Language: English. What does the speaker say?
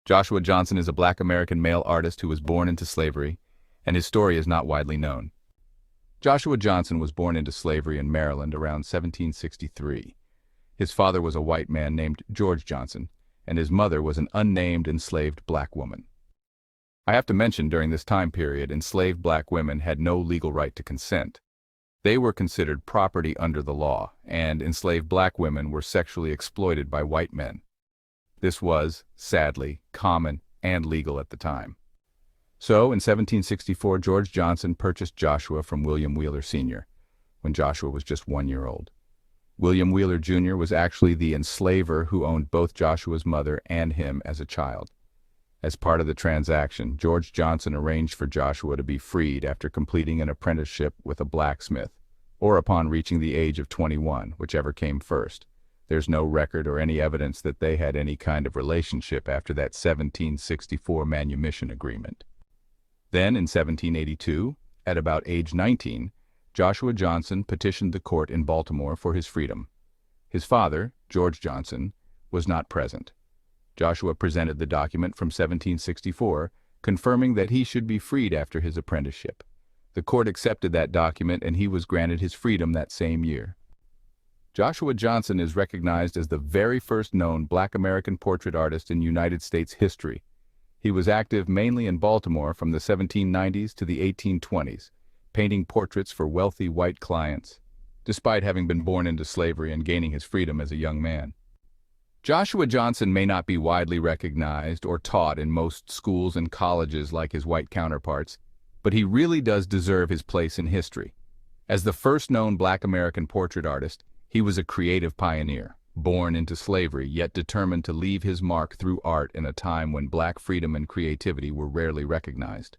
Joshua Johnson is a black American male artist who was born into slavery, and his story is not widely known. Joshua Johnson was born into slavery in Maryland around 1763. His father was a white man named George Johnson, and his mother was an unnamed enslaved black woman. I have to mention, during this time period, enslaved black women had no legal right to consent. They were considered property under the law, and enslaved black women were sexually exploited by white men. This was, sadly, common and legal at the time. So, in 1764, George Johnson purchased Joshua from William Wheeler Sr., when Joshua was just 1 year old. William Wheeler Jr. was actually the enslaver who owned both Joshua's mother and him as a child. As part of the transaction, George Johnson arranged for Joshua to be freed after completing an apprenticeship with a blacksmith, or upon reaching the age of 21, whichever came first. There's no record or any evidence that they had any kind of relationship after that 1764 manumission agreement. Then, in 1782, at about age 19, Joshua Johnson petitioned the court in Baltimore for his freedom. His father, George Johnson, was not present. Joshua presented the document from 1764, confirming that he should be freed after his apprenticeship. The court accepted that document, and he was granted his freedom that same year. Joshua Johnson is recognized as the very first known black American portrait artist in United States history. He was active mainly in Baltimore from the 1790s to the 1820s, painting portraits for wealthy white clients, despite having been born into slavery and gaining his freedom as a young man. Joshua Johnson may not be widely recognized or taught in most schools and colleges like his white counterparts, but he really does deserve his place in history. As the first known black American portrait artist, he was a creative pioneer, born into slavery, yet determined to leave his mark through art in a time when black freedom and creativity were rarely recognized.